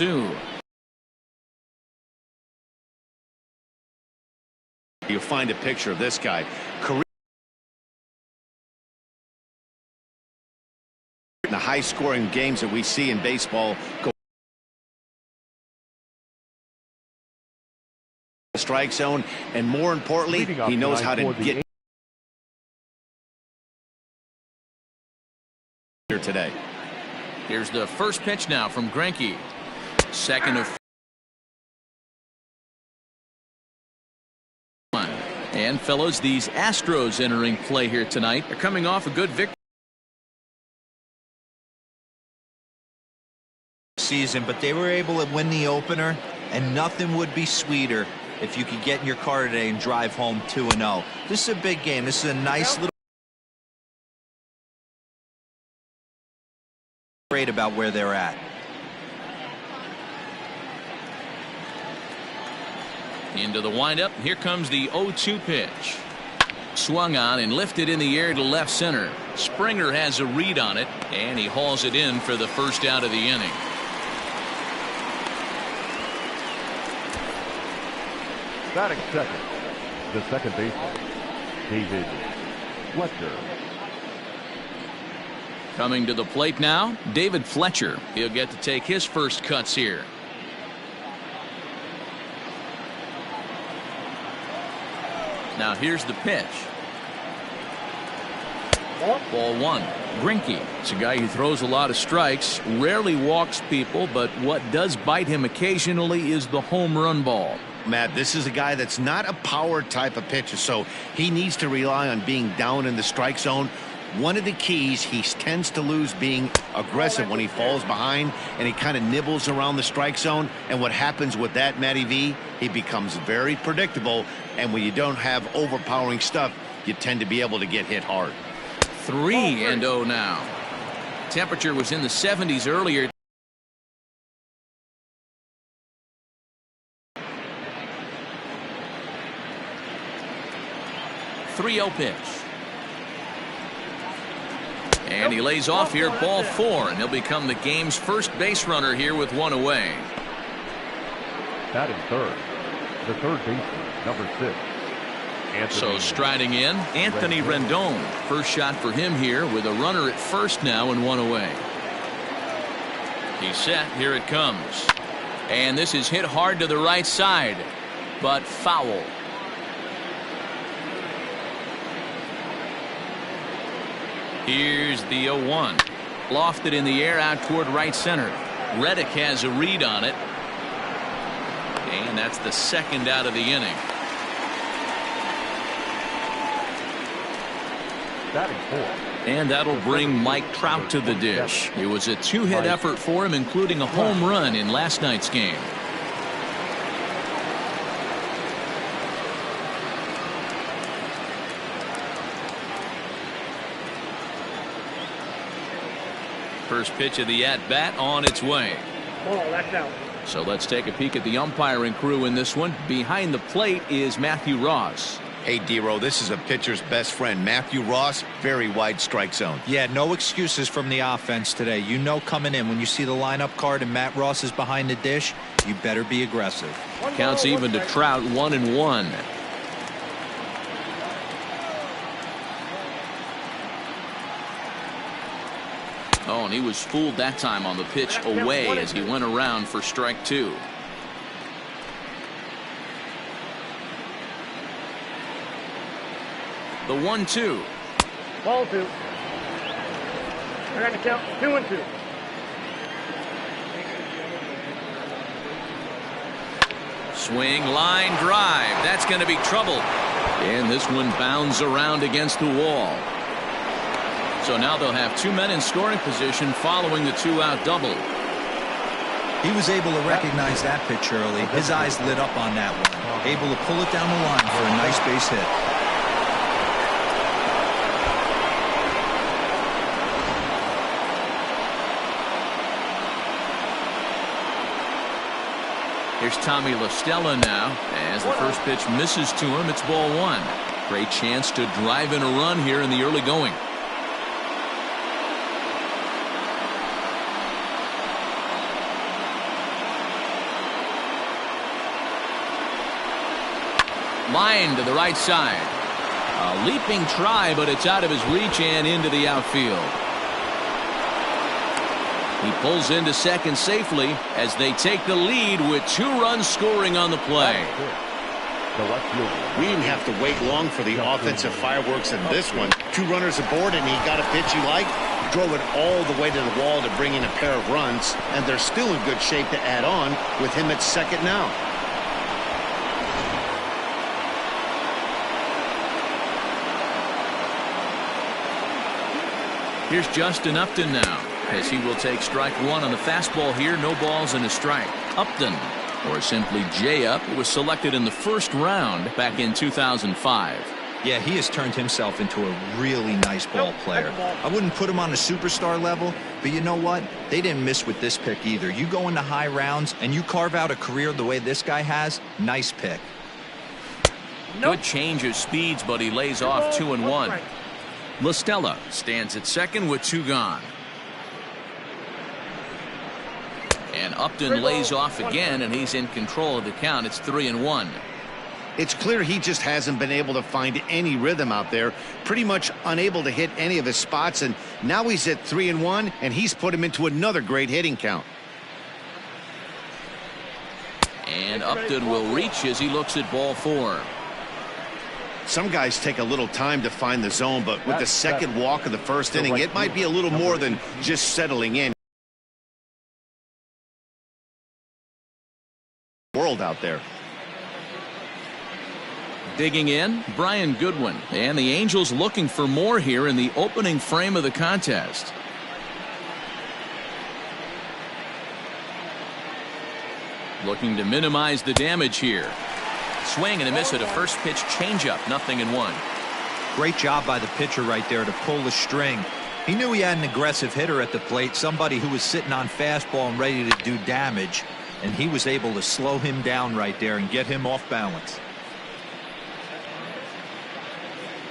2. You find a picture of this guy. Career in the high-scoring games that we see in baseball. Go strike zone, and more importantly, he knows how to get here today. Here's the first pitch now from Greinke. Second of 1. And fellows, these Astros entering play here tonight. They're coming off a good victory season, but they were able to win the opener, and nothing would be sweeter if you could get in your car today and drive home 2-0. This is a big game. This is a nice little great about where they're at. into the windup. Here comes the 0-2 pitch. Swung on and lifted in the air to left center. Springer has a read on it, and he hauls it in for the first out of the inning. Batting second, the second baseman, David Fletcher. Coming to the plate now, David Fletcher. He'll get to take his first cuts here. Now here's the pitch. Ball 1. Greinke. It's a guy who throws a lot of strikes, rarely walks people, but what does bite him occasionally is the home run ball. Matt, this is a guy that's not a power type of pitcher, so he needs to rely on being down in the strike zone. One of the keys, he tends to lose being aggressive when he falls behind, and he kind of nibbles around the strike zone. And what happens with that, Matty V, he becomes very predictable, and when you don't have overpowering stuff, you tend to be able to get hit hard. 3-0 now. Temperature was in the 70s earlier. .30 pitch. And he lays off here, ball 4, and he'll become the game's first base runner here with one away. Batting third, the third baseman, number 6. So striding in, Anthony Rendon. First shot for him here with a runner at first now and one away. He's set. Here it comes. And this is hit hard to the right side, but foul. Here's the 0-1. Lofted in the air out toward right center. Reddick has a read on it. And that's the second out of the inning. And that'll bring Mike Trout to the dish. It was a two-hit effort for him, including a home run in last night's game. First pitch of the at-bat on its way. So let's take a peek at the umpiring crew in this one. Behind the plate is Matthew Ross. Hey, D-Row, this is a pitcher's best friend. Matthew Ross, very wide strike zone. Yeah, no excuses from the offense today. You know coming in when you see the lineup card and Matt Ross is behind the dish, you better be aggressive. Counts even to Trout, 1-1. Oh, and he was fooled that time on the pitch away as he went around for strike 2. The 1-2. Ball 2. I got to count 2-2. Swing, line, drive. That's going to be trouble. And this one bounds around against the wall. So now they'll have 2 men in scoring position following the 2-out double. He was able to recognize that pitch early. His eyes lit up on that one. Able to pull it down the line for a nice base hit. Here's Tommy La Stella now. As the first pitch misses to him, it's ball 1. Great chance to drive in a run here in the early going. Line to the right side. A leaping try, but it's out of his reach and into the outfield. He pulls into second safely as they take the lead with 2 runs scoring on the play. We didn't have to wait long for the offensive fireworks in this one. 2 runners aboard, and he got a pitch he liked, drove it all the way to the wall to bring in a pair of runs, and they're still in good shape to add on with him at second now. Here's Justin Upton now, as he will take strike 1 on the fastball here. No balls and a strike. Upton, or simply J-Up, was selected in the first round back in 2005. Yeah, he has turned himself into a really nice ball player. I wouldn't put him on a superstar level, but you know what? They didn't miss with this pick either. You go into high rounds and you carve out a career the way this guy has, nice pick. Good change of speeds, but he lays off 2-1. La Stella stands at second with 2 gone. And Upton lays off again, and he's in control of the count. It's 3-1. It's clear he just hasn't been able to find any rhythm out there. Pretty much unable to hit any of his spots, and now he's at 3-1, and he's put him into another great hitting count. And Upton will reach as he looks at ball 4. Some guys take a little time to find the zone, but with the second walk of the first inning, it might be a little more than just settling in. World out there. Digging in, Brian Goodwin, and the Angels looking for more here in the opening frame of the contest. Looking to minimize the damage here. Swing and a miss at a first pitch changeup, 0-1. Great job by the pitcher right there to pull the string. He knew he had an aggressive hitter at the plate, somebody who was sitting on fastball and ready to do damage, and he was able to slow him down right there and get him off balance.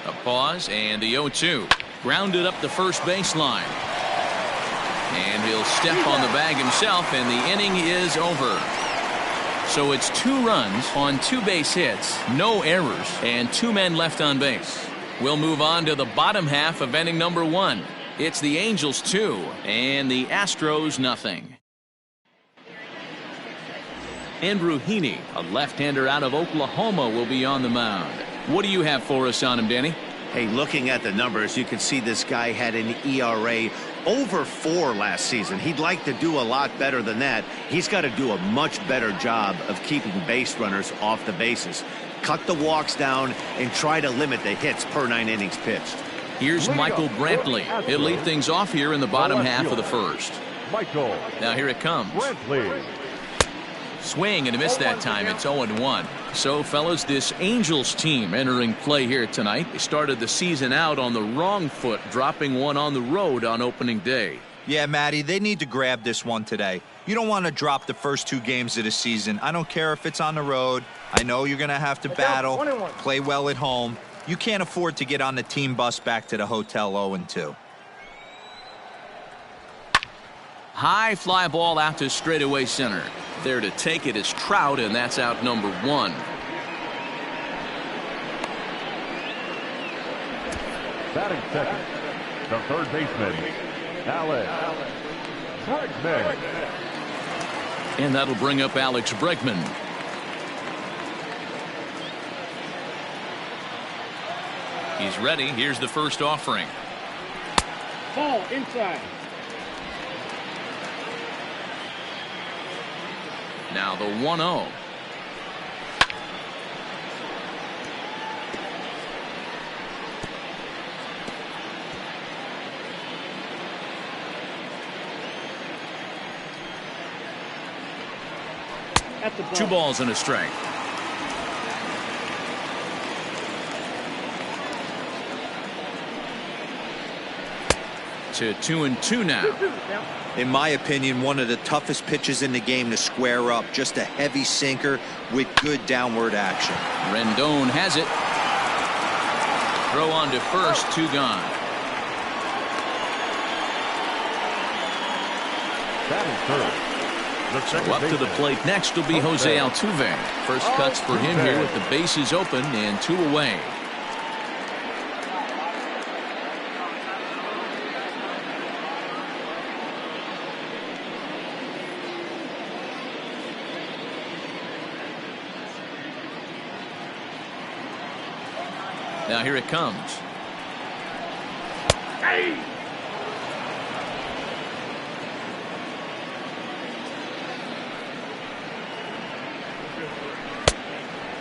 A pause and the 0-2. Grounded up the first baseline. And he'll step on the bag himself, and the inning is over. So it's 2 runs on 2 base hits, no errors, and 2 men left on base. We'll move on to the bottom half of inning number 1. It's the Angels 2 and the Astros 0. Andrew Heaney, a left-hander out of Oklahoma, will be on the mound. What do you have for us on him, Danny? Hey, looking at the numbers, you can see this guy had an ERA over 4 last season. He'd like to do a lot better than that. He's got to do a much better job of keeping base runners off the bases. Cut the walks down and try to limit the hits per 9 innings pitched. Here's Michael Brantley. He'll lead things off here in the bottom half of the first. Now here it comes. Swing and a miss that time. It's 0-1. So, fellas, this Angels team entering play here tonight. They started the season out on the wrong foot, dropping one on the road on opening day. Yeah, Matty, they need to grab this one today. You don't want to drop the first 2 games of the season. I don't care if it's on the road. I know you're going to have to battle, play well at home. You can't afford to get on the team bus back to the hotel 0-2. High fly ball out to straightaway center. There to take it is Trout, and that's out number 1. Batting second, the third baseman, Alex Bregman. And that'll bring up Alex Bregman. He's ready. Here's the first offering. Ball inside. Now the 1-0. At the ball. 2 balls and a strike. To 2-2 now. In my opinion, one of the toughest pitches in the game to square up. Just a heavy sinker with good downward action. Rendon has it. Throw on to first, 2 gone. Batting third, Up to the plate next will be Jose Altuve. First cuts for him here with the bases open and 2 away. Now here it comes. Hey!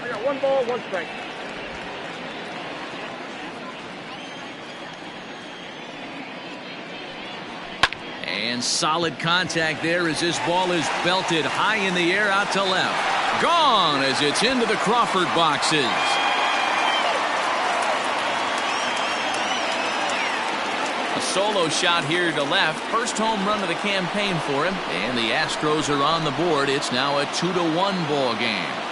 I got 1 ball, 1 strike. And solid contact there as this ball is belted high in the air out to left. Gone as it's into the Crawford boxes. A solo shot here to left. First home run of the campaign for him. And the Astros are on the board. It's now a 2-1 ball game.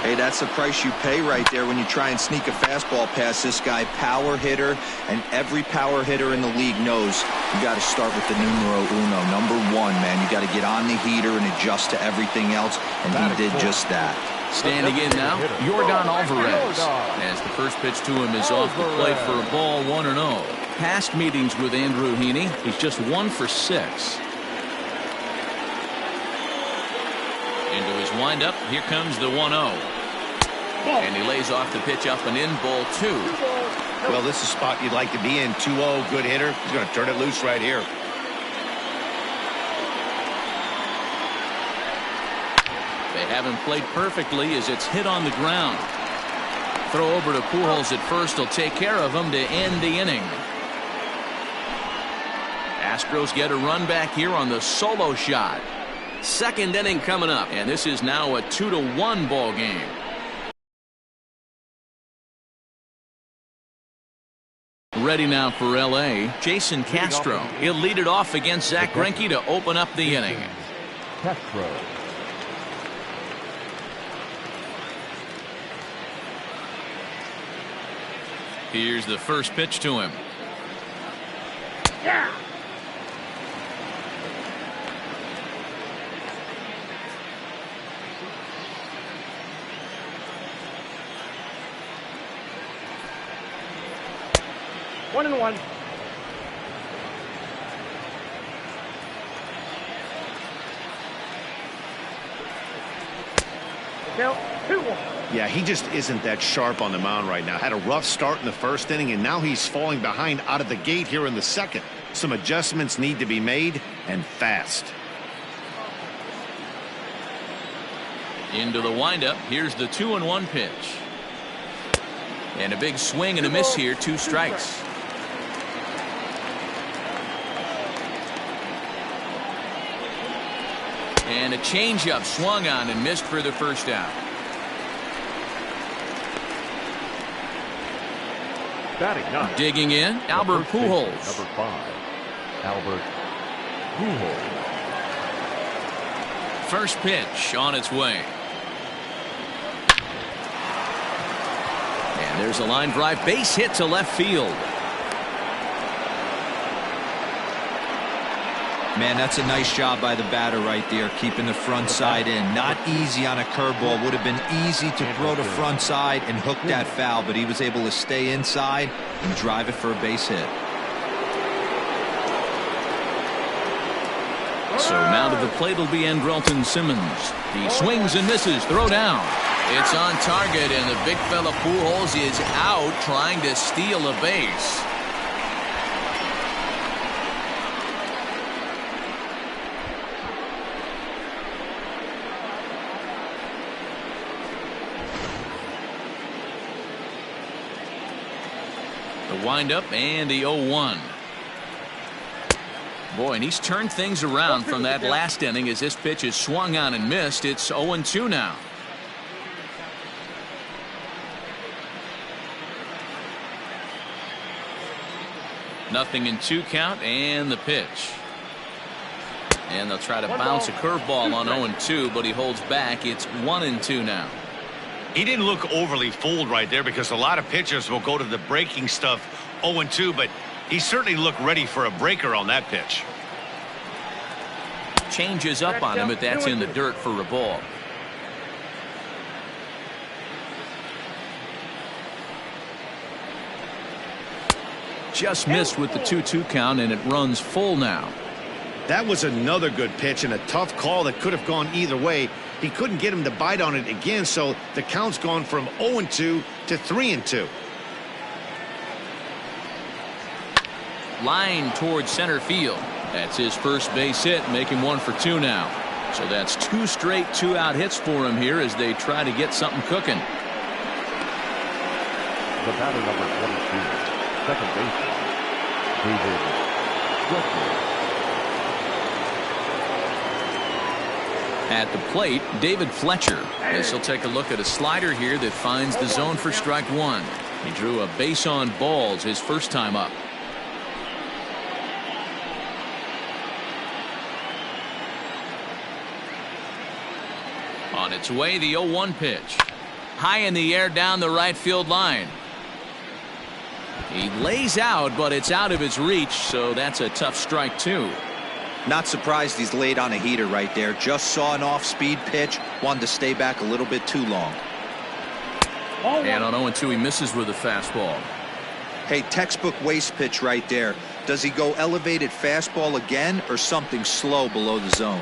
Hey, that's the price you pay right there when you try and sneak a fastball past this guy. Power hitter, and every power hitter in the league knows you got to start with the numero uno, number 1, man. You got to get on the heater and adjust to everything else, and he did just that. Standing in now, Yordan Alvarez. As the first pitch to him is off the plate for a ball, 1-0. Past meetings with Andrew Heaney, he's just 1 for 6. Into his windup, here comes the 1-0. And he lays off the pitch up and in, ball 2. Well, this is a spot you'd like to be in. 2-0, good hitter. He's going to turn it loose right here. They haven't played perfectly as it's hit on the ground. Throw over to Pujols at first will take care of him to end the inning. Astros get a run back here on the solo shot. Second inning coming up, and this is now a 2-1 ball game. Ready now for L.A. Jason Castro. He'll lead it off against Zach Greinke to open up the inning. Castro. Here's the first pitch to him. Yeah! One and one. Count 2-1. Yeah, he just isn't that sharp on the mound right now. Had a rough start in the first inning, and now he's falling behind out of the gate here in the second. Some adjustments need to be made, and fast. Into the windup. Here's the 2-1 pitch. And a big swing and a miss here. 2 strikes. And a changeup swung on and missed for the first out. Batting 9. Digging in, Albert Pujols. Number 5, Albert Pujols. First pitch on its way. And there's a line drive, base hit to left field. Man, that's a nice job by the batter right there, keeping the front side in. Not easy on a curveball. Would have been easy to throw the front side and hook that foul, but he was able to stay inside and drive it for a base hit. So now to the plate will be Andrelton Simmons. He swings and misses. Throw down. It's on target, and the big fella Pujols is out trying to steal a base. The windup and the 0-1. Boy, and he's turned things around from that last inning as this pitch is swung on and missed. It's 0-2 now. Nothing in 2 count, and the pitch. And they'll try to bounce a curveball on 0-2, but he holds back. It's 1-2 now. He didn't look overly fooled right there because a lot of pitchers will go to the breaking stuff 0-2, but he certainly looked ready for a breaker on that pitch. Changes up on him, but that's in the dirt for a ball. Just missed with the 2-2 count, and it runs full now. That was another good pitch and a tough call that could have gone either way. He couldn't get him to bite on it again, so the count's gone from 0-2 to 3-2. Line towards center field. That's his first base hit, making 1 for 2 now. So that's 2 straight 2-out hits for him here as they try to get something cooking. The batter number 22. Second baseman, David Fletcher. At the plate, David Fletcher, as he'll take a look at a slider here that finds the zone for strike 1. He drew a base on balls his first time up. On its way, the 0-1 pitch. High in the air down the right field line. He lays out, but it's out of his reach, so that's a tough strike, too. Not surprised he's laid on a heater right there. Just saw an off-speed pitch. Wanted to stay back a little bit too long. And on 0-2, he misses with a fastball. Hey, textbook waste pitch right there. Does he go elevated fastball again or something slow below the zone?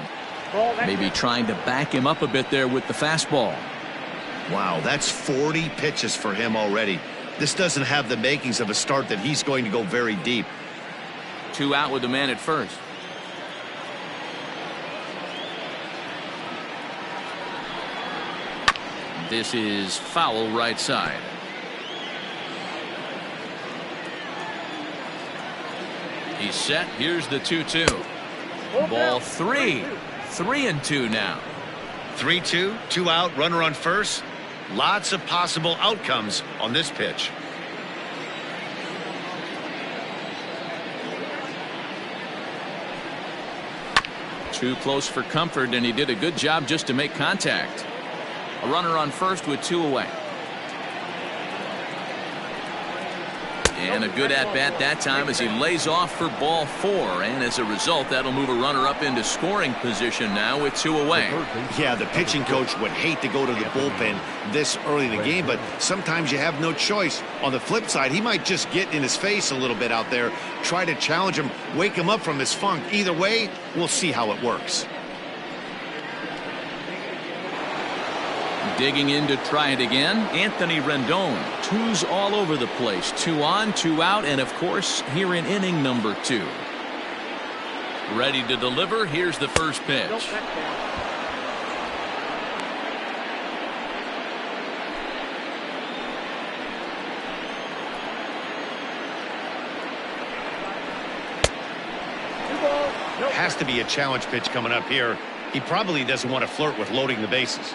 Maybe trying to back him up a bit there with the fastball. Wow, that's 40 pitches for him already. This doesn't have the makings of a start that he's going to go very deep. 2 out with the man at first. This is foul right side. He's set. Here's the 2-2. Ball 3. 3-2 now. 3-2, 2 out, runner on first. Lots of possible outcomes on this pitch. Too close for comfort, and he did a good job just to make contact. A runner on first with 2 away. And a good at-bat that time as he lays off for ball 4. And as a result, that'll move a runner up into scoring position now with 2 away. Yeah, the pitching coach would hate to go to the bullpen this early in the game, but sometimes you have no choice. On the flip side, he might just get in his face a little bit out there, try to challenge him, wake him up from his funk. Either way, we'll see how it works. Digging in to try it again, Anthony Rendon. 2's all over the place. 2 on, 2 out, and of course, here in inning number 2. Ready to deliver. Here's the first pitch. Has to be a challenge pitch coming up here. He probably doesn't want to flirt with loading the bases.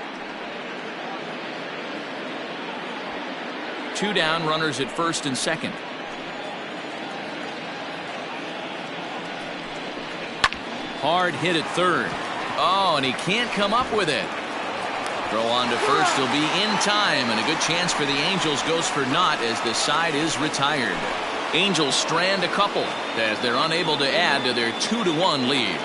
2 down, runners at first and second. Hard hit at third. Oh, and he can't come up with it. Throw on to first. He'll be in time, and a good chance for the Angels goes for naught as the side is retired. Angels strand a couple as they're unable to add to their 2-1 lead.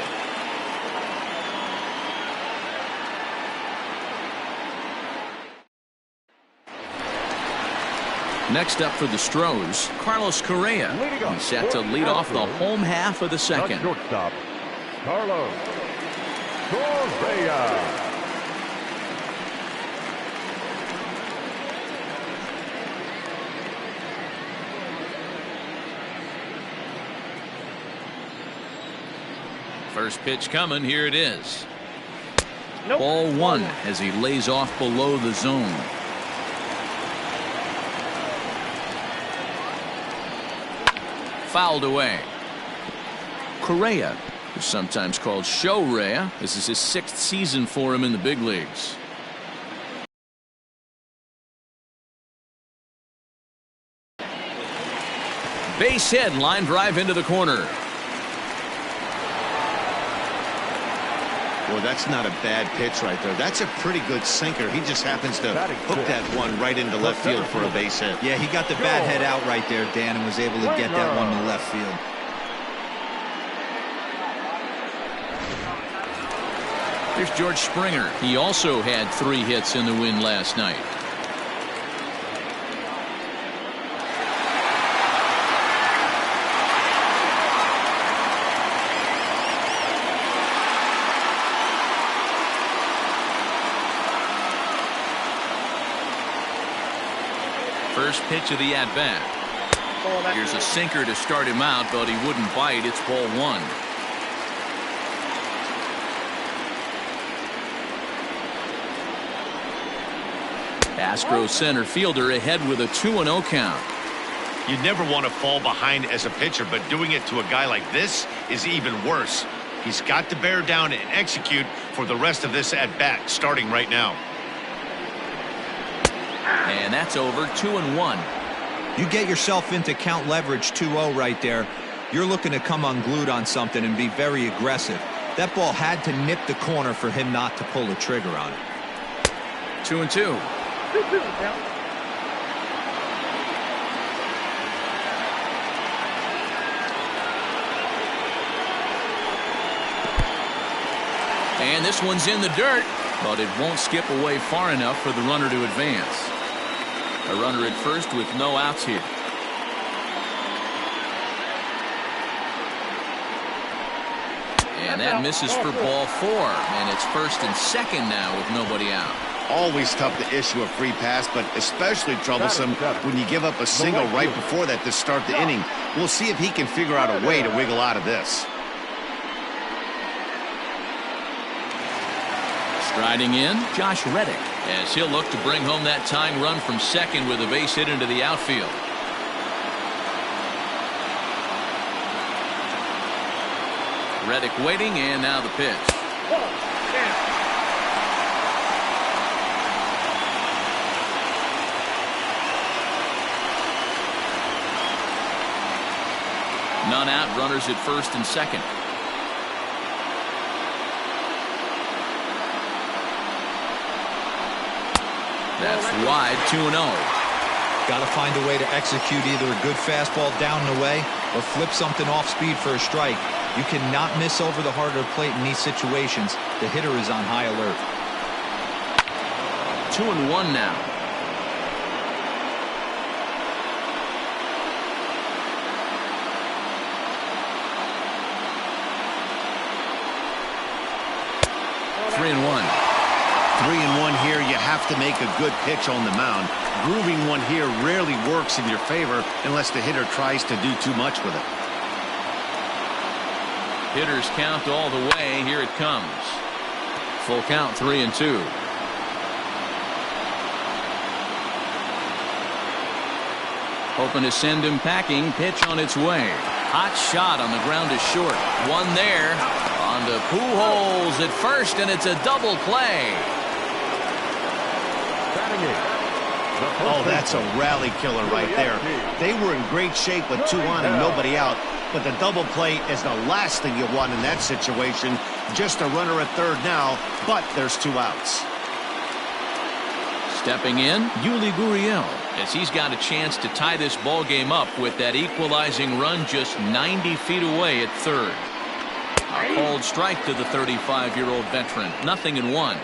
Next up for the Stros, Carlos Correa. He's set to lead off the home half of the second. Shortstop, Carlos Correa. First pitch coming. Here it is. Ball 1 as he lays off below the zone. Fouled away. Correa, who's sometimes called Show Rea. This is his 6th season for him in the big leagues. Base hit, line drive into the corner. Well, that's not a bad pitch right there. That's a pretty good sinker. He just happens to hook that one right into left field for a base hit. Yeah, he got the bat head out right there, Dan, and was able to get that one to left field. Here's George Springer. He also had 3 hits in the win last night. First pitch of the at-bat. Here's a sinker to start him out, but he wouldn't bite. It's ball 1. Astros center fielder ahead with a 2-0 count. You never want to fall behind as a pitcher, but doing it to a guy like this is even worse. He's got to bear down and execute for the rest of this at-bat, starting right now. And that's over. 2-1. You get yourself into count leverage 2-0 right there. You're looking to come unglued on something and be very aggressive. That ball had to nip the corner for him not to pull the trigger on it. 2-2. And this one's in the dirt, but it won't skip away far enough for the runner to advance. A runner at first with no outs here. And that misses for ball 4, and it's first and second now with nobody out. Always tough to issue a free pass, but especially troublesome when you give up a single right before that to start the inning. We'll see if he can figure out a way to wiggle out of this. Striding in, Josh Reddick, as he'll look to bring home that tying run from second with a base hit into the outfield. Reddick waiting, and now the pitch. None out, runners at first and second. That's wide. 2-0. Got to find a way to execute either a good fastball down and away or flip something off speed for a strike. You cannot miss over the harder plate in these situations. The hitter is on high alert. 2-1 now. Three and one. 3-1 here. You have to make a good pitch on the mound. Grooving one here rarely works in your favor unless the hitter tries to do too much with it. Hitters count all the way. Here it comes. Full count. 3-2. Hoping to send him packing. Pitch on its way. Hot shot on the ground is short. One there. On to Pujols at first, and it's a double play. Oh, that's a rally killer right there. They were in great shape with 2 on and nobody out, but the double play is the last thing you want in that situation. Just a runner at third now, but there's 2 outs. Stepping in, Yuli Gurriel, as he's got a chance to tie this ball game up with that equalizing run just 90 feet away at third. A cold strike to the 35-year-old veteran. 0-1.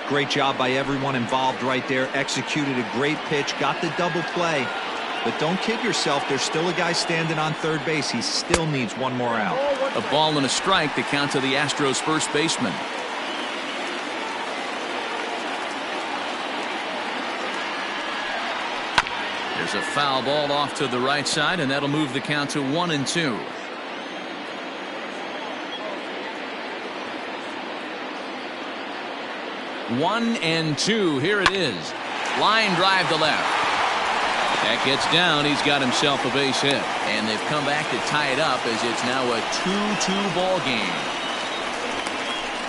Great job by everyone involved right there. Executed a great pitch. Got the double play. But don't kid yourself. There's still a guy standing on third base. He still needs 1 more out. A ball and a strike to count to the Astros first baseman. There's a foul ball off to the right side, and that'll move the count to 1-2. 1-2. Here it is. Line drive to left. That gets down. He's got himself a base hit. And they've come back to tie it up as it's now a 2-2 ball game.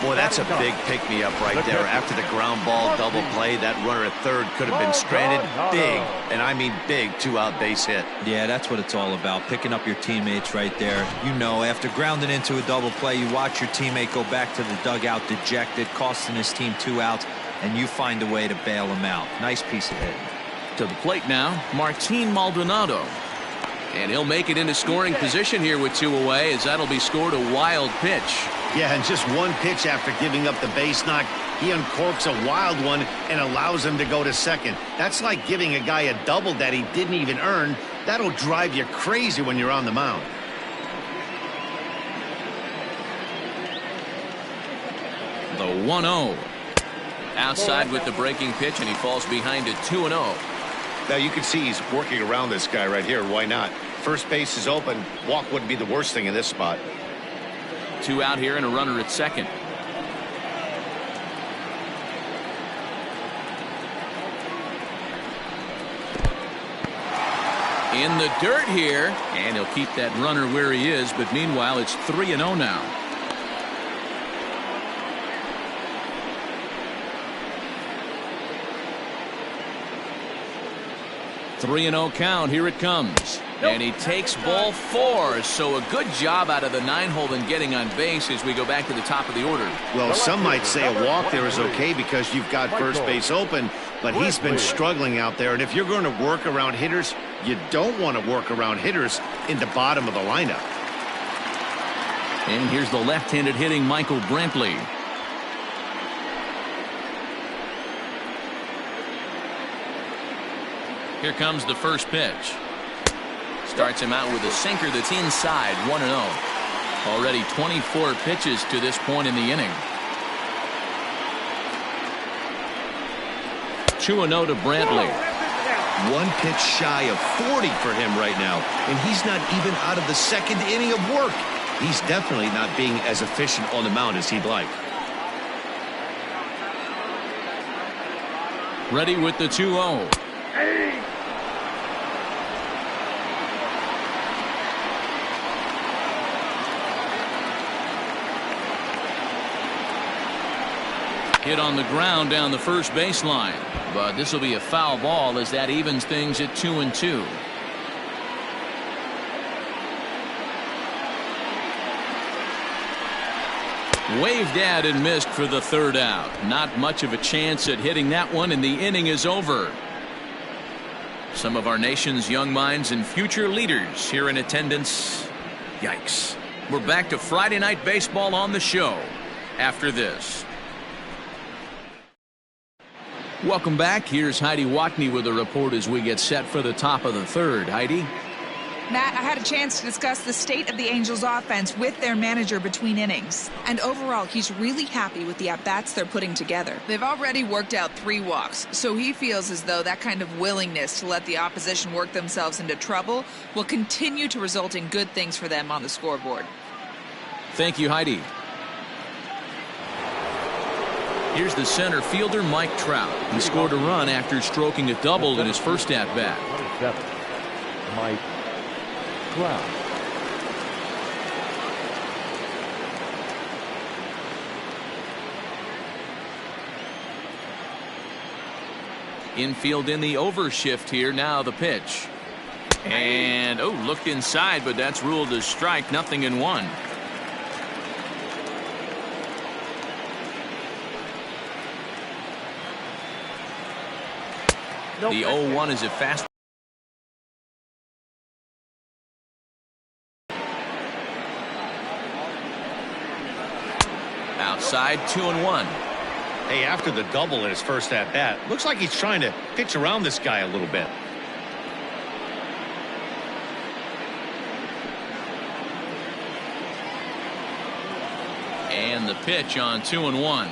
Boy, that's a big pick-me-up right there. After the ground ball double play, that runner at third could have been stranded. Big, and I mean big, 2-out base hit. Yeah, that's what it's all about, picking up your teammates right there. You know, after grounding into a double play, you watch your teammate go back to the dugout dejected, costing his team 2 outs, and you find a way to bail him out. Nice piece of hitting. To the plate now, Martin Maldonado. And he'll make it into scoring position here with 2 away, as that'll be scored a wild pitch. Yeah, and just one pitch after giving up the base knock, he uncorks a wild one and allows him to go to second. That's like giving a guy a double that he didn't even earn. That'll drive you crazy when you're on the mound. The 1-0. Outside with the breaking pitch, and he falls behind at 2-0. Now you can see he's working around this guy right here. Why not? First base is open. Walk wouldn't be the worst thing in this spot. 2 out here and a runner at second. In the dirt here, and he'll keep that runner where he is, but meanwhile it's 3-0 now. Three and 0 count. Here it comes. And he takes ball 4. So a good job out of the 9-hole in getting on base as we go back to the top of the order. Well, some might say a walk there is okay because you've got first base open, but he's been struggling out there. And if you're going to work around hitters, you don't want to work around hitters in the bottom of the lineup. And here's the left-handed hitting Michael Brantley. Here comes the first pitch. Starts him out with a sinker that's inside. 1-0. Already 24 pitches to this point in the inning. 2-0 to Brantley. One pitch shy of 40 for him right now, and he's not even out of the second inning of work. He's definitely not being as efficient on the mound as he'd like. Ready with the 2-0. Hit on the ground down the first baseline, but this will be a foul ball as that evens things at 2-2. Waved at and missed for the third out. Not much of a chance at hitting that one, and the inning is over. Some of our nation's young minds and future leaders here in attendance. Yikes. We're back to Friday night baseball on the show after this. Welcome back. Here's Heidi Watney with a report as we get set for the top of the third. Heidi? Matt, I had a chance to discuss the state of the Angels offense with their manager between innings. And overall, he's really happy with the at-bats they're putting together. They've already worked out 3 walks, so he feels as though that kind of willingness to let the opposition work themselves into trouble will continue to result in good things for them on the scoreboard. Thank you, Heidi. Here's the center fielder, Mike Trout. He scored a run after stroking a double in his first at-bat. Mike Trout. Infield in the overshift here. Now the pitch. And, looked inside, but that's ruled as strike. 0-1. The 0-1 is a fast. Outside, 2-1. Hey, after the double in his first at-bat, looks like he's trying to pitch around this guy a little bit. And the pitch on 2-1.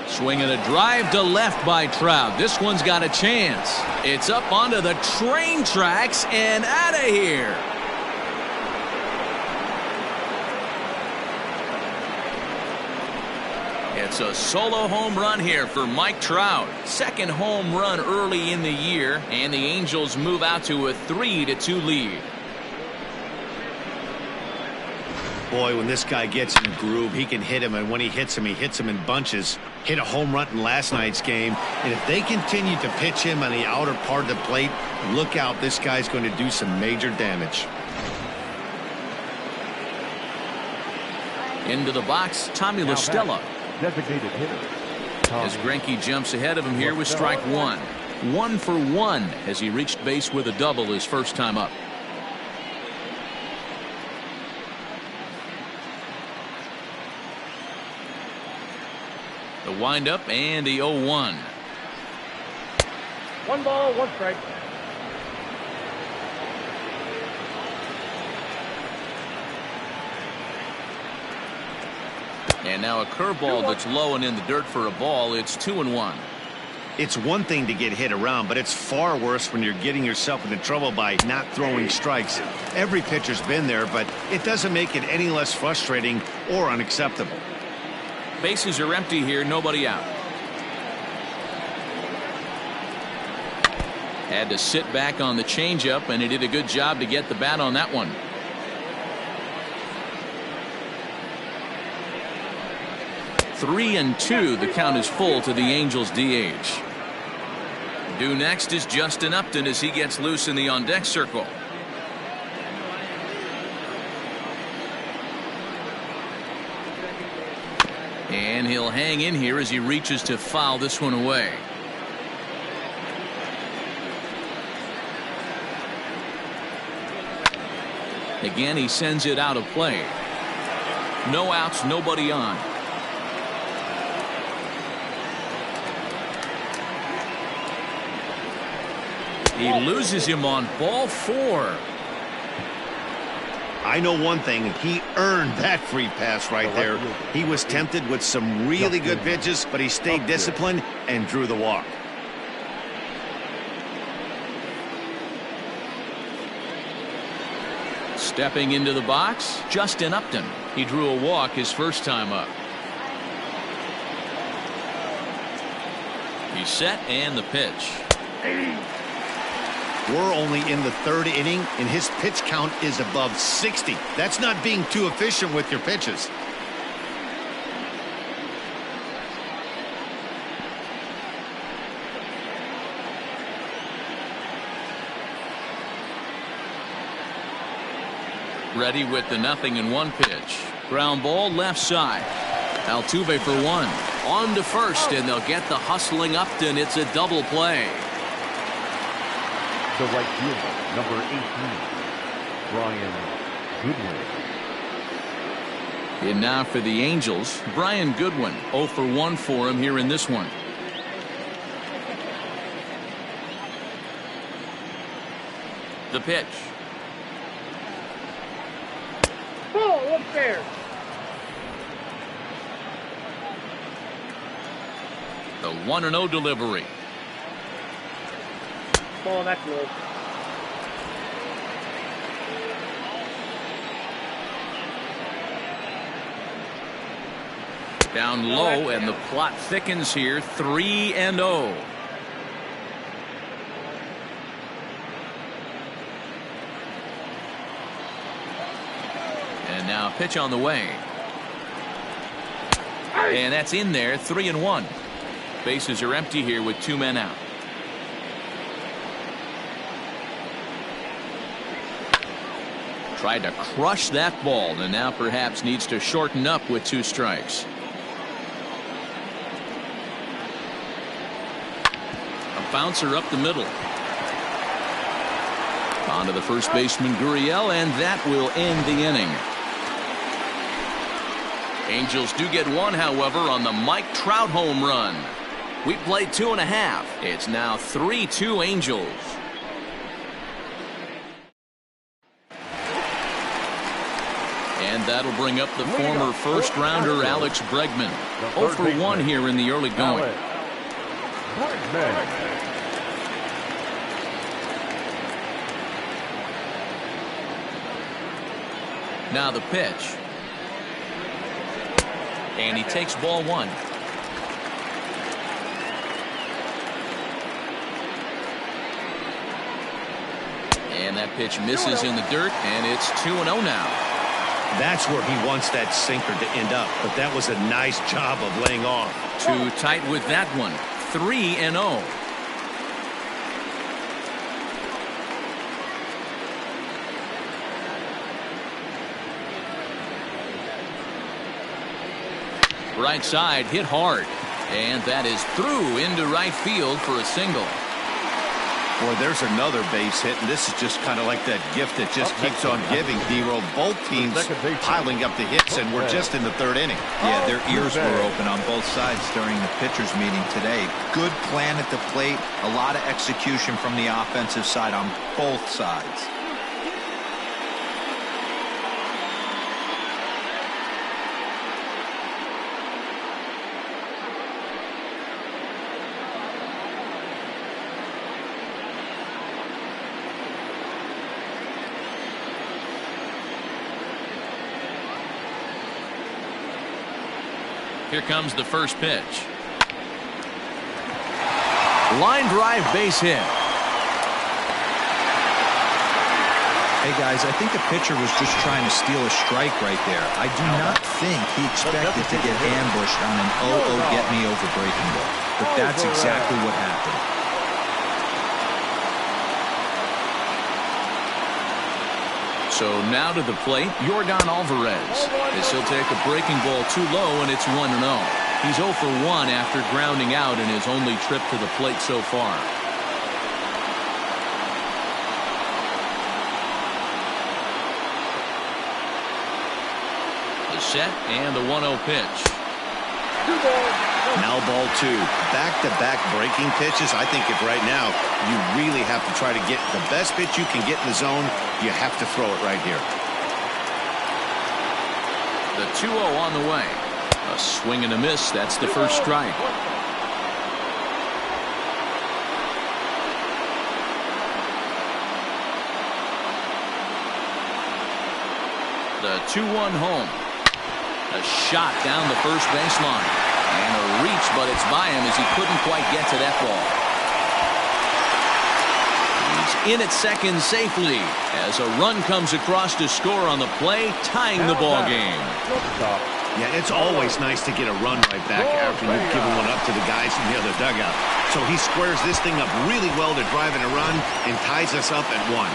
Swinging a drive to left by Trout. This one's got a chance. It's up onto the train tracks and out of here. It's a solo home run here for Mike Trout. Second home run early in the year, and the Angels move out to a 3-2 lead. Boy, when this guy gets in a groove, he can hit him, and when he hits him in bunches. Hit a home run in last night's game, and if they continue to pitch him on the outer part of the plate, look out, this guy's going to do some major damage. Into the box, Tommy La Stella. Designated hitter. As Greinke jumps ahead of him here with strike one. 1 for 1 as he reached base with a double his first time up. The windup and the 0-1. 1 ball, 1 strike. And now a curveball that's low and in the dirt for a ball. It's 2-1. It's one thing to get hit around, but it's far worse when you're getting yourself into trouble by not throwing strikes. Every pitcher's been there, but it doesn't make it any less frustrating or unacceptable. Bases are empty here, nobody out. Had to sit back on the changeup, and he did a good job to get the bat on that one. Three and 2. The count is full to the Angels DH. Due next is Justin Upton as he gets loose in the on-deck circle. And he'll hang in here as he reaches to foul this one away. Again, he sends it out of play. No outs, nobody on. He loses him on ball 4. I know one thing, he earned that free pass right there. He was tempted with some really good pitches, but he stayed disciplined and drew the walk. Stepping into the box, Justin Upton. He drew a walk his first time up. He's set and the pitch. We're only in the 3rd inning, and his pitch count is above 60. That's not being too efficient with your pitches. Ready with the 0-1 pitch. Ground ball left side. Altuve for 1. On to first, and they'll get the hustling Upton. It's a double play. The right fielder, number 18, Brian Goodwin. And now for the Angels, Brian Goodwin. 0 for 1 for him here in this one. The pitch. Ball upstairs. The 1-0 delivery. Ball, that's low. Down low, and the plot thickens here. 3-0. And now pitch on the way. And that's in there. 3-1. Bases are empty here with 2 men out. Tried to crush that ball, and now perhaps needs to shorten up with 2 strikes. A bouncer up the middle. On to the first baseman, Gurriel, and that will end the inning. Angels do get 1, however, on the Mike Trout home run. We played 2.5. It's now 3-2 Angels. And that'll bring up the former first-rounder Alex Bregman. 0 for 1 here in the early going. Now the pitch. And he takes ball 1. And that pitch misses in the dirt, and it's 2-0 now. That's where he wants that sinker to end up, but that was a nice job of laying off. Too tight with that one. 3-0. Right side hit hard, and that is through into right field for a single. Boy, there's another base hit, and this is just kind of like that gift that just keeps on giving, D-Roll. Both teams piling up the hits, and we're just in the third inning. Yeah, their ears were open on both sides during the pitchers meeting today. Good plan at the plate, a lot of execution from the offensive side on both sides. Here comes the first pitch. Line drive base hit. Hey guys, I think the pitcher was just trying to steal a strike right there. I do not think he expected to get ambushed on an 0-0 get me over breaking ball. But that's exactly what happened. So now to the plate, Yordan Alvarez. As he'll take a breaking ball too low, and it's 1-0. He's 0 for 1 after grounding out in his only trip to the plate so far. The set and the 1-0 pitch. Now ball two. Back-to-back breaking pitches. I think if right now you really have to try to get the best pitch you can get in the zone, you have to throw it right here. The 2-0 on the way. A swing and a miss. That's the first strike. The 2-1 home. A shot down the first baseline. And a reach, but it's by him as he couldn't quite get to that ball. He's in at second safely as a run comes across to score on the play, tying the ball game. Yeah, it's always nice to get a run right back after you've given one up to the guys in the other dugout. So he squares this thing up really well to drive in a run and ties us up at 1.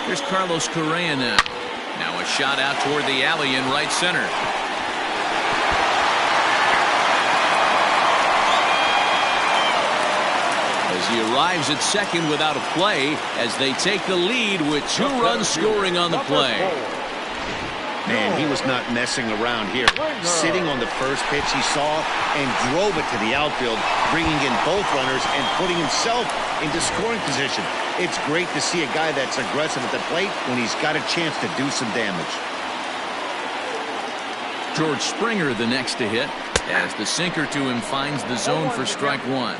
Here's Carlos Correa now. Now a shot out toward the alley in right center. As he arrives at second without a play as they take the lead with 2 runs scoring on the play. Man, he was not messing around here. Sitting on the first pitch he saw and drove it to the outfield, bringing in both runners and putting himself into scoring position. It's great to see a guy that's aggressive at the plate when he's got a chance to do some damage. George Springer the next to hit as the sinker to him finds the zone for strike 1.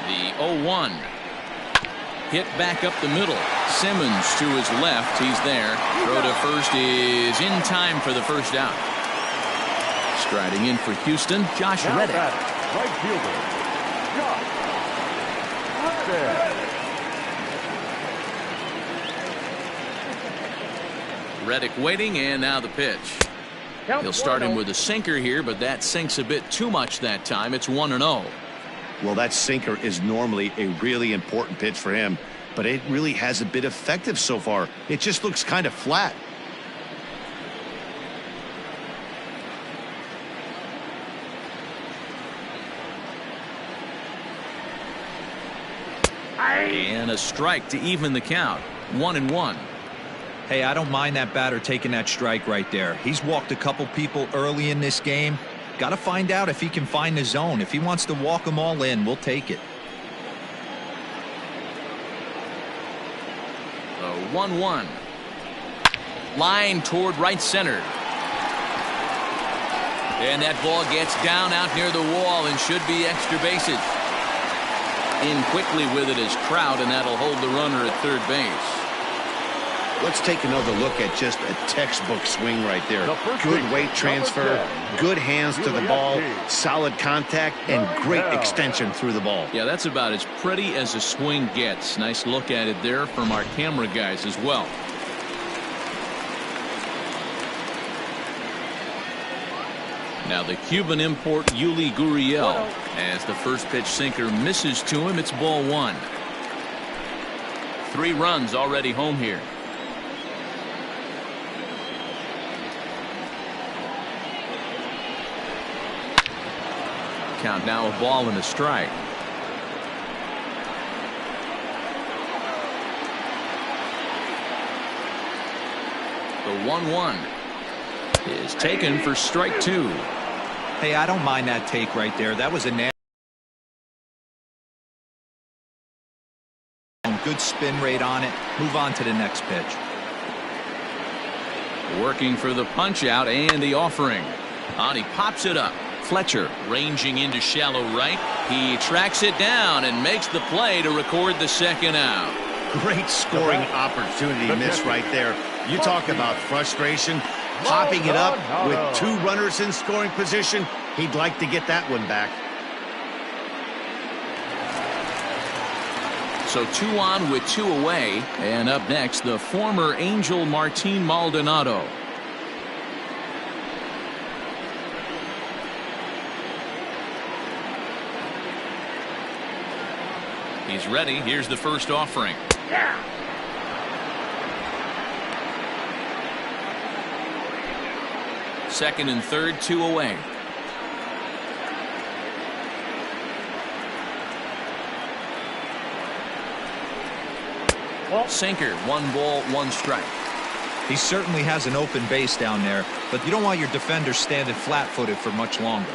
The 0-1. Hit back up the middle. Simmons to his left. He's there. Throw to first is in time for the first out. Striding in for Houston, Josh Reddick. Right fielder, Josh Reddick. Reddick waiting, and now the pitch. He'll start him with a sinker here, but that sinks a bit too much that time. It's 1-0. Well, that sinker is normally a really important pitch for him, but it really hasn't been effective so far. It just looks kind of flat. And a strike to even the count. 1-1. Hey, I don't mind that batter taking that strike right there. He's walked a couple people early in this game. Got to find out if he can find the zone. If he wants to walk them all in, we'll take it. The 1-1. Line toward right center. And that ball gets down out near the wall and should be extra bases. In quickly with it is Trout, and that'll hold the runner at third base. Let's take another look at just a textbook swing right there. Good weight transfer, good hands to the ball, solid contact, and great extension through the ball. Yeah, that's about as pretty as a swing gets. Nice look at it there from our camera guys as well. Now the Cuban import Yuli Gurriel. As the first pitch sinker misses to him, it's ball one. 3 runs already home here. Count now a ball and a strike. The 1-1 is taken for strike 2. Hey, I don't mind that take right there. That was a good spin rate on it. Move on to the next pitch. Working for the punch out and the offering. On, he pops it up. Fletcher ranging into shallow right. He tracks it down and makes the play to record the second out. Great scoring opportunity miss right there. You talk about frustration. Popping it up with 2 runners in scoring position. He'd like to get that one back. So 2 on with 2 away. And up next, the former Angel Martin Maldonado. He's ready. Here's the first offering. Second and third, 2 away. Sinker, 1 ball, 1 strike. He certainly has an open base down there, but you don't want your defender standing flat-footed for much longer.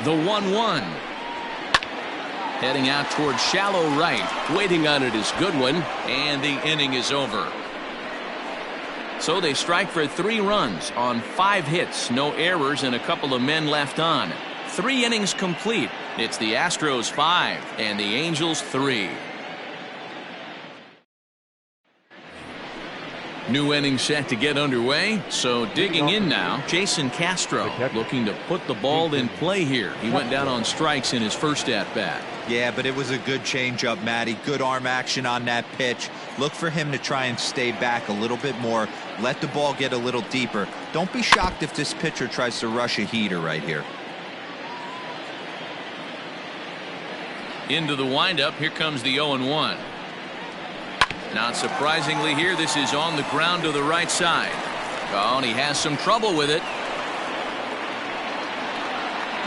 The 1-1. Heading out towards shallow right. Waiting on it is Goodwin, and the inning is over. So they strike for 3 runs on 5 hits, no errors, and a couple of men left on. 3 innings complete. It's the Astros 5 and the Angels 3. New inning set to get underway, so digging in now, Jason Castro looking to put the ball in play here. He went down on strikes in his first at-bat. Yeah, but it was a good changeup, Matty. Good arm action on that pitch. Look for him to try and stay back a little bit more. Let the ball get a little deeper. Don't be shocked if this pitcher tries to rush a heater right here. Into the windup, here comes the 0-1. Not surprisingly here, this is on the ground to the right side. Oh, and he has some trouble with it.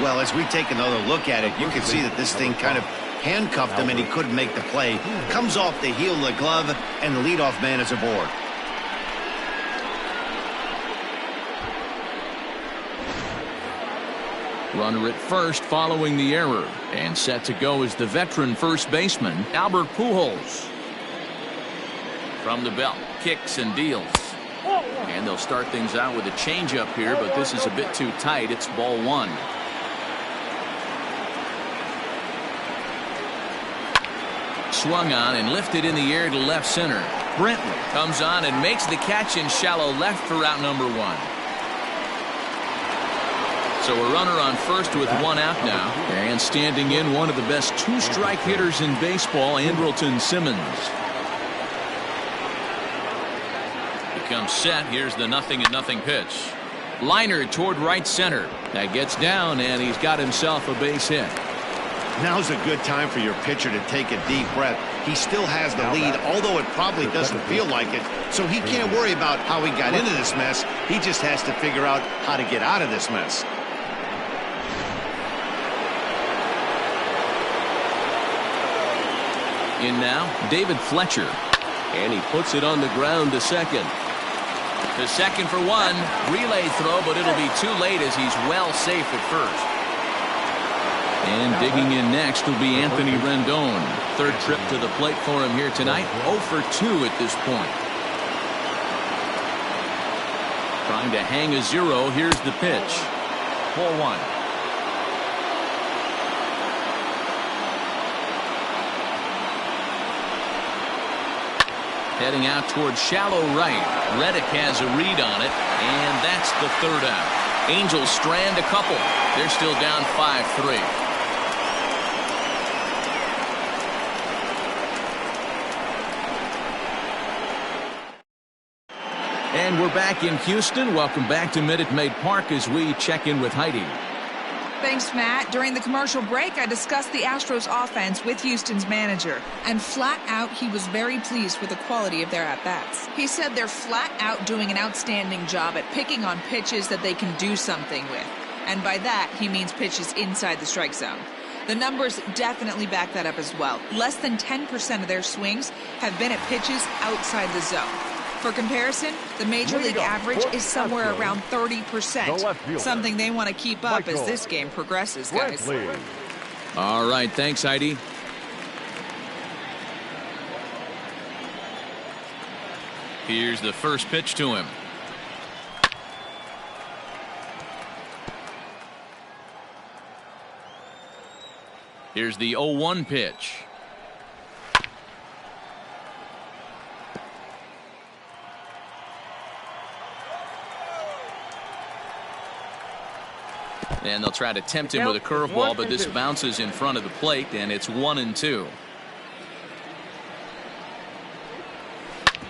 Well, as we take another look at it, you can see that this thing kind of handcuffed him and he couldn't make the play. Comes off the heel of the glove, and the leadoff man is aboard. Runner at first following the error, and set to go is the veteran first baseman, Albert Pujols. From the belt, kicks and deals. And they'll start things out with a changeup here, but this is a bit too tight. It's ball 1. Swung on and lifted in the air to left center. Brenton comes on and makes the catch in shallow left for out number 1. So a runner on first with 1 out now. And standing in, one of the best 2-strike hitters in baseball, Andrelton Simmons. Comes set. Here's the 0-0 pitch. Liner toward right center. That gets down, and he's got himself a base hit. Now's a good time for your pitcher to take a deep breath. He still has the lead, although it probably doesn't feel like it. So he can't worry about how he got into this mess. He just has to figure out how to get out of this mess. In now, David Fletcher. And he puts it on the ground to second. To second for 1. Relay throw, but it'll be too late as he's well safe at first. And digging in next will be Anthony Rendon. Third trip to the plate for him here tonight. 0 for 2 at this point. Trying to hang a 0. Here's the pitch. Ball 1. Heading out towards shallow right. Reddick has a read on it, and that's the third out. Angels strand a couple. They're still down 5-3. And we're back in Houston. Welcome back to Minute Maid Park as we check in with Heidi. Thanks, Matt. During the commercial break, I discussed the Astros offense with Houston's manager, and flat out, he was very pleased with the quality of their at-bats. He said they're flat out doing an outstanding job at picking on pitches that they can do something with. And by that, he means pitches inside the strike zone. The numbers definitely back that up as well. Less than 10% of their swings have been at pitches outside the zone. For comparison, the Major League average is somewhere around 30%, something they want to keep up as this game progresses, guys. All right, thanks, Heidi. Here's the first pitch to him. Here's the 0-1 pitch. And they'll try to tempt him with a curveball, but this bounces in front of the plate, and it's 1-2.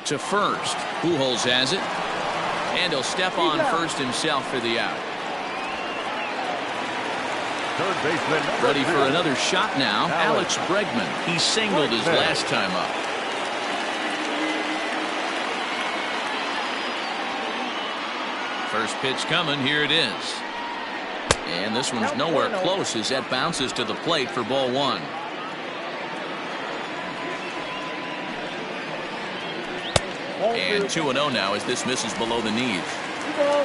To first. Pujols has it. And he'll step on first himself for the out. Third baseman Ready for another shot now. Alex Bregman. He singled his last time up. First pitch coming. Here it is. And this one's nowhere close as that bounces to the plate for ball one. And 2-0 now as this misses below the knees.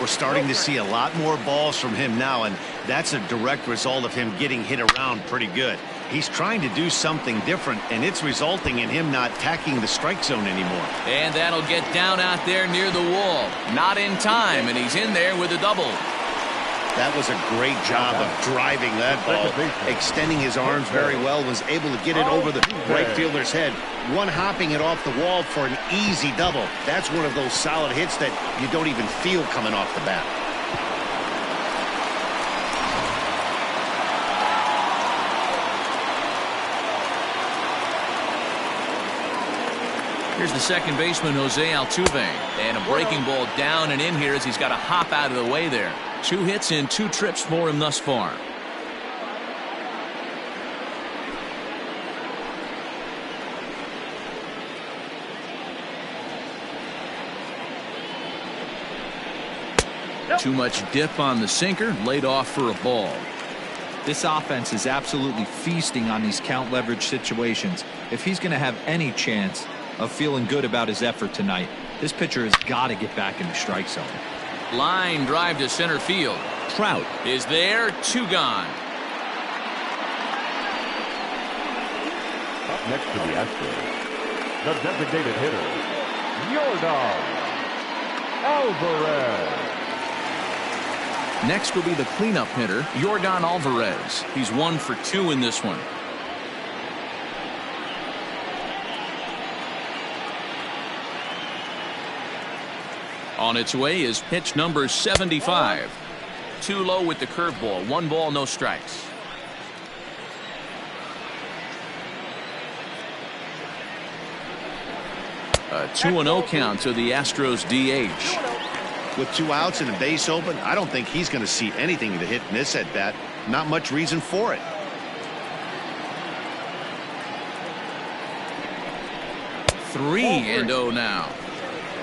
We're starting to see a lot more balls from him now, and that's a direct result of him getting hit around pretty good. He's trying to do something different, and it's resulting in him not attacking the strike zone anymore. And that'll get down out there near the wall. Not in time, and he's in there with a double. That was a great job of driving that ball, extending his arms very well, was able to get it over the right fielder's head, one hopping it off the wall for an easy double. That's one of those solid hits that you don't even feel coming off the bat. Here's the second baseman, Jose Altuve, and a breaking ball down and in here as he's got to hop out of the way there. 2 hits in 2 trips for him thus far. Too much dip on the sinker, laid off for a ball. This offense is absolutely feasting on these count leverage situations. If he's going to have any chance of feeling good about his effort tonight, this pitcher has got to get back in the strike zone. Line drive to center field. Trout is there. 2 gone. Up next to the Astros, the designated hitter, Yordan Alvarez. Next will be the cleanup hitter, Yordan Alvarez. He's 1 for 2 in this one. On its way is pitch number 75. Too low with the curveball. 1 ball, no strikes. A 2-0 count to the Astros DH. With 2 outs and a base open, I don't think he's going to see anything to hit in this at bat. Not much reason for it. Three and 0 now.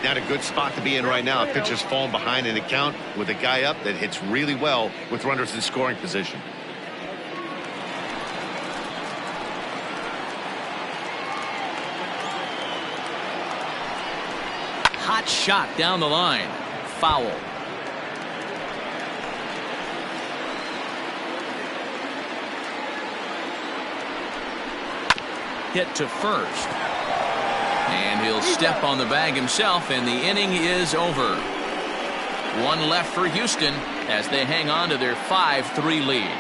Not a good spot to be in right now. A pitcher's falling behind in the count with a guy up that hits really well with runners in scoring position. Hot shot down the line. Foul. Hit to first. And he'll step on the bag himself, and the inning is over. 1 left for Houston as they hang on to their 5-3 lead.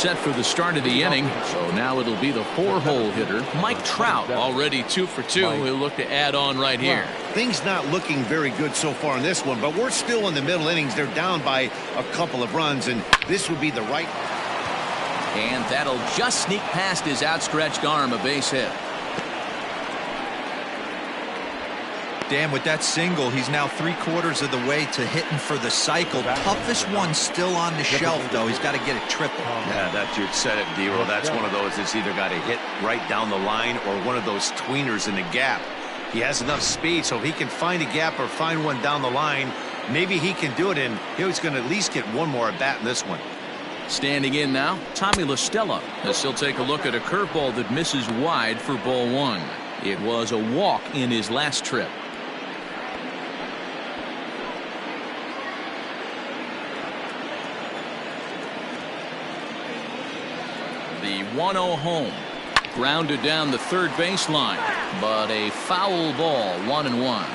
set for the start of the inning. So now it'll be the 4-hole hitter, Mike Trout, already 2 for 2. He'll look to add on right here. Things not looking very good so far in this one, but we're still in the middle innings. They're down by a couple of runs, and this would be the right. And that'll just sneak past his outstretched arm, a base hit. Dan, with that single, he's now 3/4 of the way to hitting for the cycle. Toughest one still on the shelf, though. He's got to get a triple. Yeah, that's, you said it, D-Roll. That's one of those that's either got to hit right down the line or one of those tweeners in the gap. He has enough speed, so if he can find a gap or find one down the line, maybe he can do it, and he's going to at least get one more at bat in this one. Standing in now, Tommy La Stella, as he'll take a look at a curveball that misses wide for ball 1. It was a walk in his last trip. The 1-0 home. Grounded down the third baseline, but a foul ball, 1-1.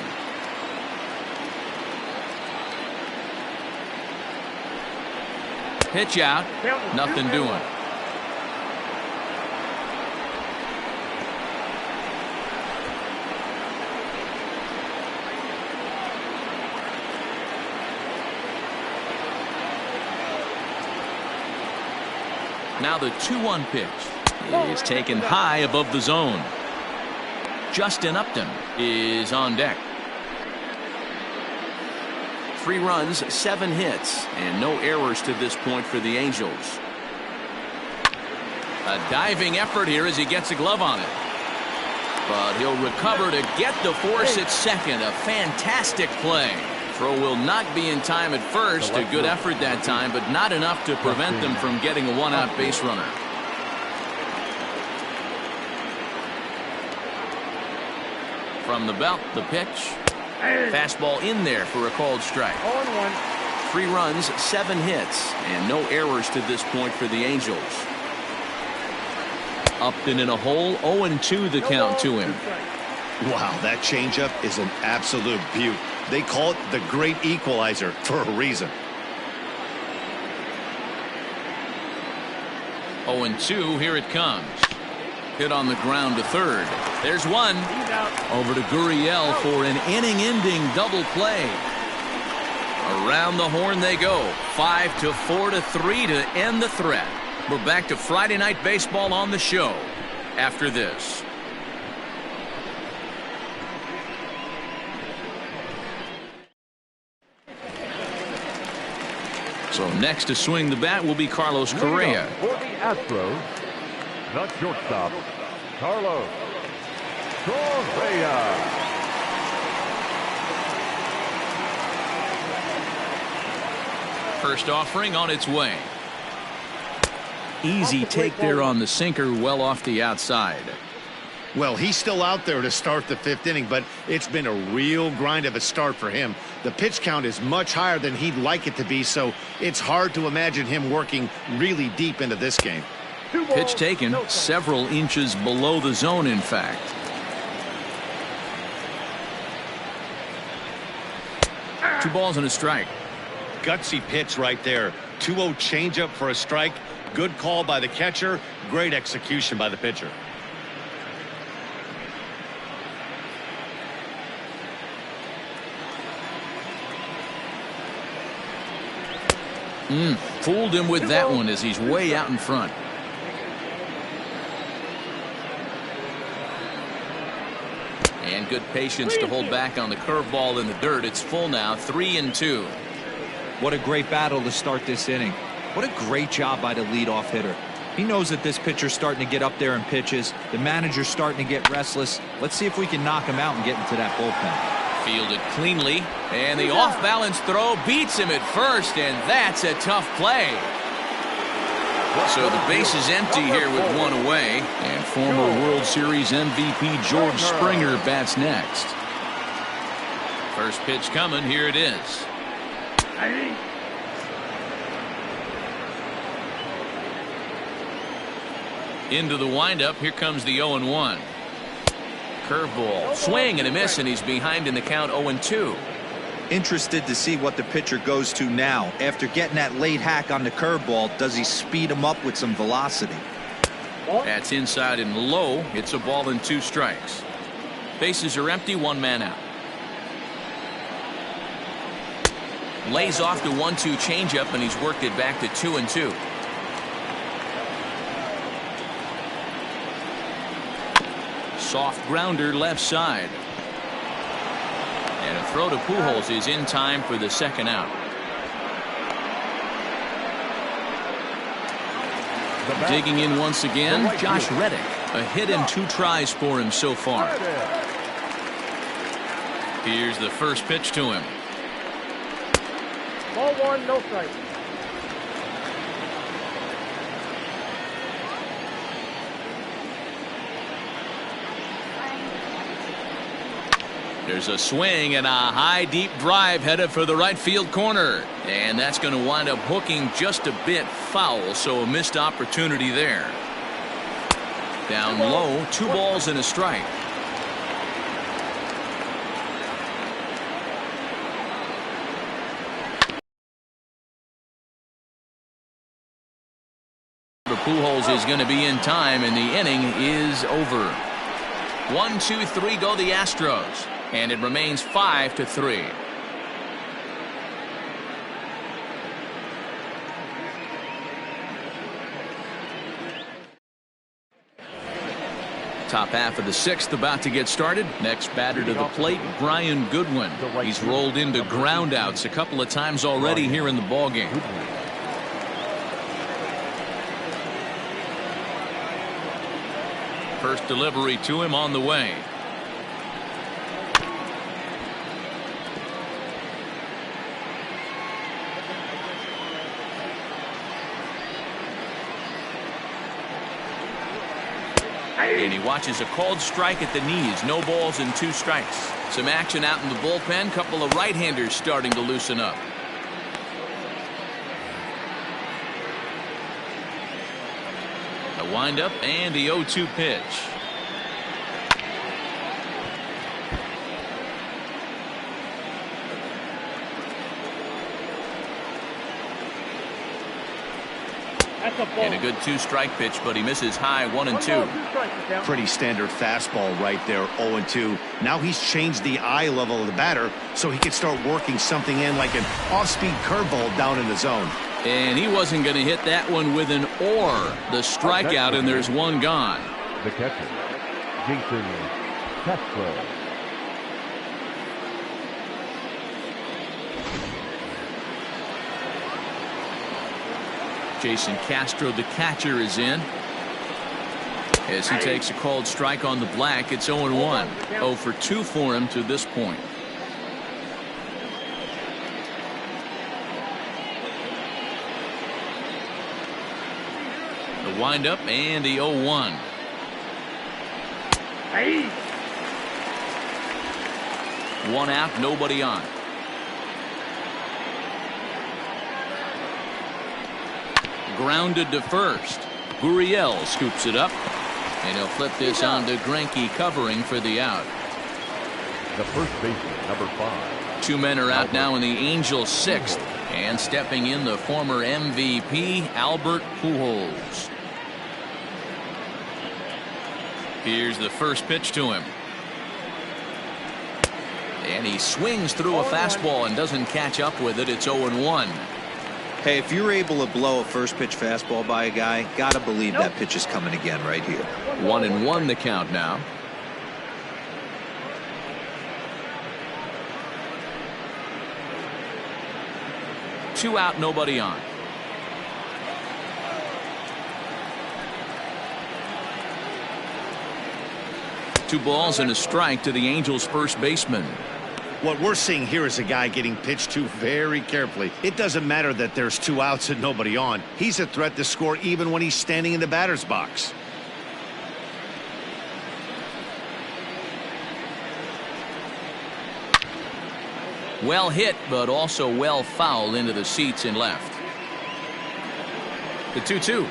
Pitch out, nothing doing. Now the 2-1 pitch is taken high above the zone. Justin Upton is on deck. 3 runs, 7 hits, and no errors to this point for the Angels. A diving effort here as he gets a glove on it. But he'll recover to get the force at second. A fantastic play. Throw will not be in time at first. A good effort that time, but not enough to prevent them from getting a 1-out base runner. From the belt, the pitch. Fastball in there for a called strike. 3 runs, 7 hits, and no errors to this point for the Angels. Upton in a hole, 0-2 the count to him. Wow, that changeup is an absolute beaut. They call it the great equalizer for a reason. 0-2, here it comes. Hit on the ground to third. There's one. Over to Gurriel for an inning-ending double play. Around the horn they go. 5-4-3 to end the threat. We're back to Friday Night Baseball on the show after this. So next to swing the bat will be Carlos Correa. For the Astros, the shortstop, Carlos Correa. First offering on its way. Easy take there on the sinker, well off the outside. Well, he's still out there to start the 5th inning, but it's been a real grind of a start for him. The pitch count is much higher than he'd like it to be, so it's hard to imagine him working really deep into this game. Pitch taken several inches below the zone, in fact. Two balls and a strike. Gutsy pitch right there. 2-0 changeup for a strike. Good call by the catcher. Great execution by the pitcher. Fooled him with that one as he's way out in front. And good patience to hold back on the curveball in the dirt. It's full now, 3-2. What a great battle to start this inning. What a great job by the leadoff hitter. He knows that this pitcher's starting to get up there in pitches. The manager's starting to get restless. Let's see if we can knock him out and get into that bullpen. Fielded cleanly, and the off-balance throw beats him at first, and that's a tough play. So the base is empty here with one away, and former World Series MVP George Springer bats next. First pitch coming, here it is. Into the windup, here comes the 0-1. Curveball, swing and a miss, and he's behind in the count 0-2. Interested to see what the pitcher goes to now. After getting that late hack on the curveball, does he speed him up with some velocity? That's inside and low. It's a ball and 2 strikes. Bases are empty, 1 man out. Lays off the 1-2 changeup, and he's worked it back to 2-2. Soft grounder left side. And a throw to Pujols is in time for the 2nd out. Digging in once again, Josh Reddick. A hit and 2 tries for him so far. Here's the first pitch to him. Ball 1, no strike. There's a swing and a high deep drive headed for the right field corner. And that's going to wind up hooking just a bit foul, so a missed opportunity there. Down low, 2 balls and a strike. Pujols is going to be in time, and the inning is over. 1, 2, 3 go the Astros, and it remains 5-3. Top half of the 6th about to get started. Next batter to the plate, Brian Goodwin. He's rolled into groundouts a couple of times already here in the ballgame. First delivery to him on the way. And he watches a called strike at the knees. No balls and 2 strikes. Some action out in the bullpen. Couple of right-handers starting to loosen up. A windup and the 0-2 pitch. And a good 2-strike pitch, but he misses high 1-2. Pretty standard fastball right there, 0-2. Now he's changed the eye level of the batter so he can start working something in like an off-speed curveball down in the zone. And he wasn't going to hit that one with an or. The strikeout, and there's 1 gone. The catcher, Jason Castro. Jason Castro, the catcher, is in. As he takes a called strike on the black, it's 0-1. 0 for 2 for him to this point. The windup and the 0-1. One out, nobody on. Grounded to first. Gurriel scoops it up, and he'll flip this on to Greinke covering for the out. The first baseman, number 5. 2 men are out now in the Angels' 6th, and stepping in the former MVP Albert Pujols. Here's the first pitch to him. And he swings through a fastball and doesn't catch up with it. It's 0-1. Hey, if you're able to blow a first pitch fastball by a guy, gotta believe that pitch is coming again right here. 1-1 the count now. Two out, nobody on. Two balls and a strike to the Angels' first baseman. What we're seeing here is a guy getting pitched to very carefully. It doesn't matter that there's 2 outs and nobody on. He's a threat to score even when he's standing in the batter's box. Well hit, but also well fouled into the seats and left. The 2-2.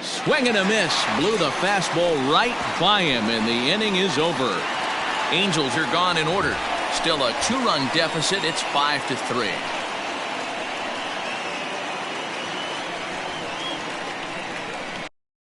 Swing and a miss. Blew the fastball right by him, and the inning is over. Angels are gone in order. Still a 2-run deficit. It's 5-3.